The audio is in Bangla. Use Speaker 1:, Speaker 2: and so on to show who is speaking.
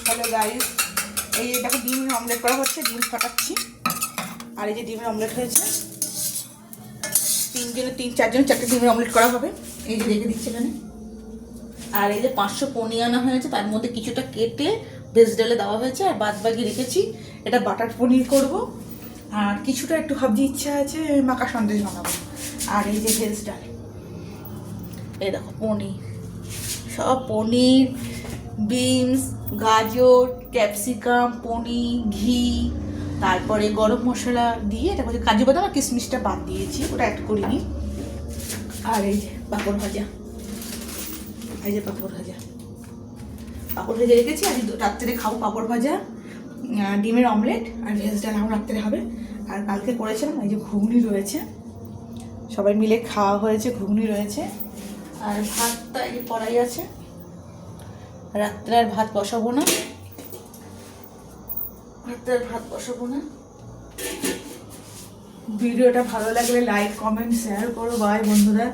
Speaker 1: হ্যালো গাইস, এই যে দেখো ডিমের অমলেট করা হচ্ছে, ডিম ফাটাচ্ছি। আর এই যে ডিমের অমলেট হয়েছে, 4 জনের 4টে ডিমের অমলেট করা হবে। এই যে রেখে দিচ্ছে এখানে। আর এই যে 500 পনির আনা হয়েছে, তার মধ্যে কিছুটা কেটে ভেজ ডালে দেওয়া হয়েছে, আর বাদ বাকি রেখেছি। এটা বাটার পনির করব, আর কিছুটা একটু ভাবছি ইচ্ছা আছে মাখা সন্দেশ বানাবো। আর এই যে ভেজ ডাল, এই দেখো পনির, সব পনির, বিনস, গাজর, ক্যাপসিকাম, পনির, ঘি, তারপরে গরম মশলা দিয়ে এটা করছি। কাজু বাদাম আর কিশমিশটা বাদ দিয়েছি, ওটা অ্যাড করিনি। আর এই যে পাঁপড় ভাজা, এই যে পাঁপড় ভাজা রেখেছি। আজ রাত্রে খাবো পাঁপড় ভাজা, ডিমের অমলেট আর ভেজ ডাল আমার রাত্রে হবে। আর কালকে করেছিলাম এই যে ঘুগনি রয়েছে, সবাই মিলে খাওয়া হয়েছে, ঘুগনি রয়েছে। আর ভাতটা এই কড়াই আছে, রাত্রে আর ভাত বসাবো না, ভিডিওটা ভালো লাগলে লাইক কমেন্ট শেয়ার করো। বাই বন্ধুরা।